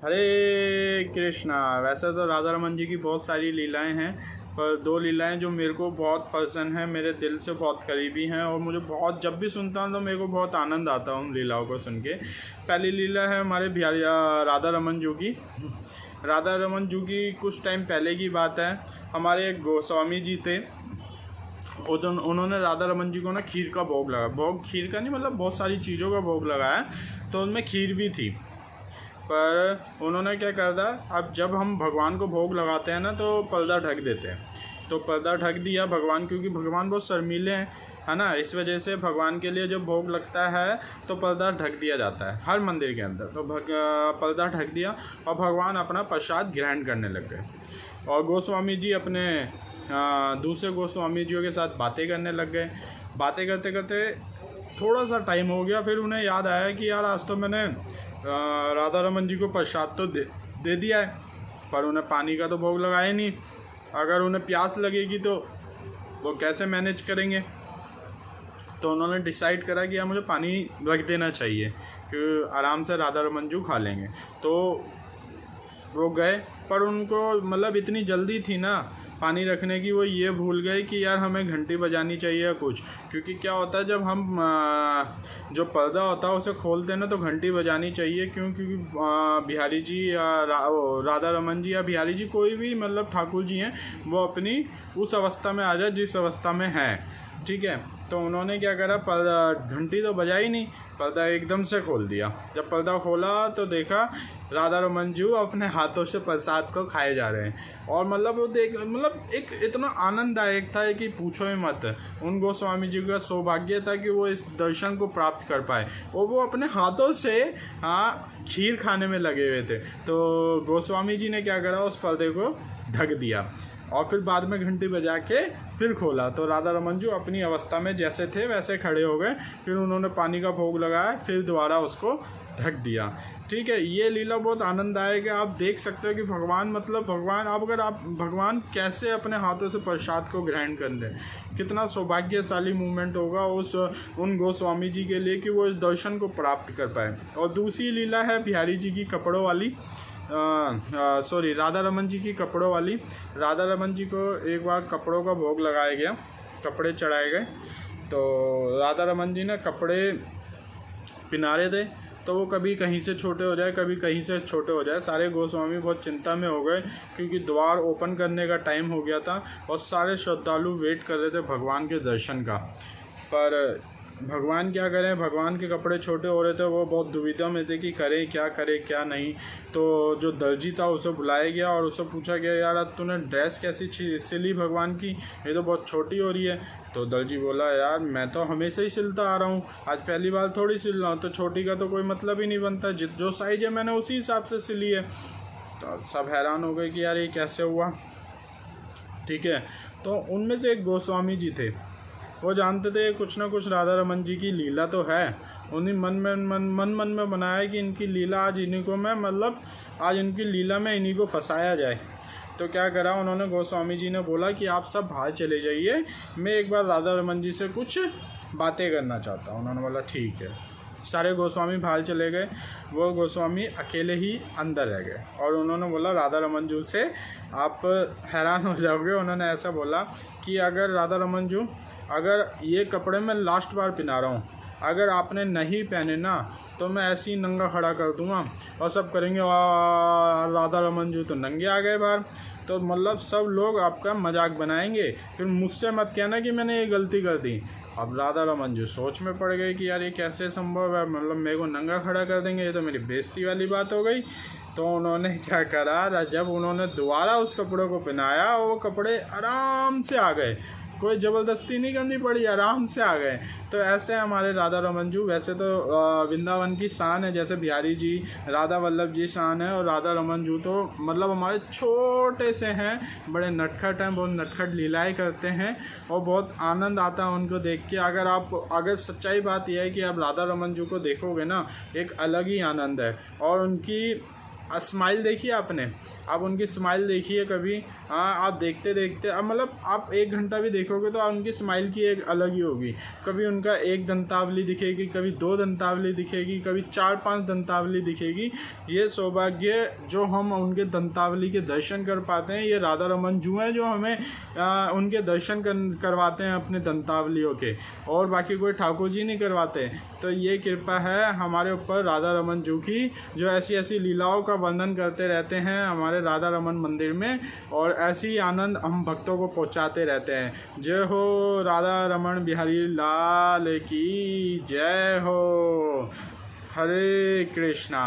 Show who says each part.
Speaker 1: हरे कृष्णा। वैसे तो राधा रमन जी की बहुत सारी लीलाएं हैं, पर दो लीलाएं जो मेरे को बहुत पसंद हैं, मेरे दिल से बहुत करीबी हैं और मुझे बहुत, जब भी सुनता हूँ तो मेरे को बहुत आनंद आता है उन लीलाओं को सुन के। पहली लीला है हमारे बिहारी राधा रमन जी की। राधा रमन जी की कुछ टाइम पहले की बात है। हमारे एक गोस्वामी जी थे, उन्होंने राधा रमन जी को ना खीर का भोग लगाया। भोग खीर का नहीं, मतलब बहुत सारी चीज़ों का भोग लगाया, तो उनमें खीर भी थी। पर उन्होंने क्या करा था, अब जब हम भगवान को भोग लगाते हैं ना तो पर्दा ढक देते हैं। तो पर्दा ढक दिया भगवान, क्योंकि भगवान बहुत शर्मीले हैं, है ना। इस वजह से भगवान के लिए जब भोग लगता है तो पर्दा ढक दिया जाता है हर मंदिर के अंदर। तो पर्दा ढक दिया और भगवान अपना प्रसाद ग्रहण करने लग गए। और गोस्वामी जी अपने दूसरे गोस्वामी जियों के साथ बातें करने लग गए। बातें करते करते थोड़ा सा टाइम हो गया, फिर उन्हें याद आया कि यार आज तो मैंने राधा रमन जी को प्रसाद तो दे दिया है, पर उन्हें पानी का तो भोग लगाया नहीं। अगर उन्हें प्यास लगेगी तो वो कैसे मैनेज करेंगे। तो उन्होंने डिसाइड करा कि यार मुझे पानी रख देना चाहिए, कि आराम से राधा रमन जी खा लेंगे। तो वो गए, पर उनको मतलब इतनी जल्दी थी ना पानी रखने की, वो ये भूल गए कि यार हमें घंटी बजानी चाहिए या कुछ। क्योंकि क्या होता है, जब हम जो पर्दा होता है उसे खोलते हैं ना तो घंटी बजानी चाहिए। क्योंकि बिहारी जी या राधा रमन जी या बिहारी जी, कोई भी मतलब ठाकुर जी हैं, वो अपनी उस अवस्था में आ जाए जिस अवस्था में हैं, ठीक है। तो उन्होंने क्या करा, पर्दा घंटी तो बजाई नहीं, पर्दा एकदम से खोल दिया। जब पर्दा खोला तो देखा राधा रमन जी अपने हाथों से प्रसाद को खाए जा रहे हैं। और मतलब वो देख, मतलब एक इतना आनंददायक था कि पूछो ही मत। उन गोस्वामी जी का सौभाग्य था कि वो इस दर्शन को प्राप्त कर पाए, और वो अपने हाथों से खीर खाने में लगे हुए थे। तो गोस्वामी जी ने क्या करा, उस पर्दे को ढक दिया और फिर बाद में घंटी बजा के फिर खोला। तो राधा रमन जी अपनी अवस्था में जैसे थे वैसे खड़े हो गए। फिर उन्होंने पानी का भोग लगाया, फिर दोबारा उसको ढक दिया, ठीक है। ये लीला बहुत आनंददायक है। आप देख सकते हो कि भगवान, मतलब भगवान, आप भगवान कैसे अपने हाथों से प्रसाद को ग्रहण कर लें। कितना सौभाग्यशाली मूवमेंट होगा उन गोस्वामी जी के लिए कि वो इस दर्शन को प्राप्त कर पाए। और दूसरी लीला है बिहारी जी की कपड़ों वाली, राधा रमन जी की कपड़ों वाली। राधा रमन जी को एक बार कपड़ों का भोग लगाया गया, कपड़े चढ़ाए गए। तो राधा रमन जी ने कपड़े पहना रहे थे, तो वो कभी कहीं से छोटे हो जाए, कभी कहीं से छोटे हो जाए। सारे गोस्वामी बहुत चिंता में हो गए, क्योंकि द्वार ओपन करने का टाइम हो गया था और सारे श्रद्धालु वेट कर रहे थे भगवान के दर्शन का। पर भगवान क्या करें, भगवान के कपड़े छोटे हो रहे थे, वो बहुत दुविधा में थे कि करें क्या नहीं। तो जो दर्जी था उसे बुलाया गया और उससे पूछा गया, यार आज तूने ड्रेस कैसी सिली भगवान की, ये तो बहुत छोटी हो रही है। तो दर्जी बोला, यार मैं तो हमेशा ही सिलता आ रहा हूँ, आज पहली बार थोड़ी सिल रहा हूँ, तो छोटी का तो कोई मतलब ही नहीं बनता, जो साइज है मैंने उसी हिसाब से सिली है। तो सब हैरान हो गए कि यार ये कैसे हुआ, ठीक है। तो उनमें से एक गोस्वामी जी थे, वो जानते थे कुछ ना कुछ राधा रमन जी की लीला तो है। उन्हीं मन में बनाया कि इनकी लीला आज इन्हीं को मैं, मतलब आज इनकी लीला में इन्हीं को फंसाया जाए। तो क्या करा उन्होंने, गोस्वामी जी ने बोला कि आप सब बाहर चले जाइए, मैं एक बार राधा रमन जी से कुछ बातें करना चाहता हूँ। उन्होंने बोला ठीक है। सारे गोस्वामी बाहर चले गए, वो गोस्वामी अकेले ही अंदर रह गए। और उन्होंने बोला राधा रमन जी से, आप हैरान हो जाओगे, उन्होंने ऐसा बोला कि अगर राधा रमन जी, अगर ये कपड़े मैं लास्ट बार पहना रहा हूँ, अगर आपने नहीं पहने ना तो मैं ऐसे ही नंगा खड़ा कर दूँगा और सब करेंगे वाह राधा रमन जी तो नंगे आ गए बाहर। तो मतलब सब लोग आपका मजाक बनाएंगे, फिर मुझसे मत कहना कि मैंने ये गलती कर दी। अब राधा रमन जी सोच में पड़ गए कि यार ये कैसे संभव है, मतलब मेरे को नंगा खड़ा कर देंगे, ये तो मेरी बेइज्जती वाली बात हो गई। तो उन्होंने क्या करा, जब उन्होंने दोबारा उस कपड़े को पहनाया, वो कपड़े आराम से आ गए, कोई ज़बरदस्ती नहीं करनी पड़ी, आराम से आ गए। तो ऐसे हमारे राधा रमन जी, वैसे तो वृंदावन की शान है, जैसे बिहारी जी, राधा वल्लभ जी शान है, और राधा रमन जी तो मतलब हमारे छोटे से हैं, बड़े नटखट हैं, बहुत नटखट लीलाएं करते हैं और बहुत आनंद आता है उनको देख के। अगर सच्चाई बात यह है कि आप राधा रमन जी को देखोगे ना, एक अलग ही आनंद है। और उनकी स्माइल देखिए आपने, आप उनकी स्माइल देखिए कभी। हाँ, आप देखते देखते अब मतलब आप 1 घंटा भी देखोगे तो उनकी स्माइल की एक अलग ही होगी। कभी उनका 1 दंतावली दिखेगी, कभी 2 दंतावली दिखेगी, कभी 4-5 दंतावली दिखेगी। ये सौभाग्य जो हम उनके दंतावली के दर्शन कर पाते हैं, ये राधा रमन जू हैं जो हमें उनके दर्शन करवाते हैं अपने दंतावलियों के, और बाकी कोई ठाकुर जी नहीं करवाते। तो ये कृपा है हमारे ऊपर राधा रमन जू की, जो ऐसी ऐसी लीलाओं का वर्णन करते रहते हैं हमारे राधा रमन मंदिर में, और ऐसी आनंद हम भक्तों को पहुंचाते रहते हैं। जय हो राधा रमन बिहारी लाल की जय हो। हरे कृष्णा।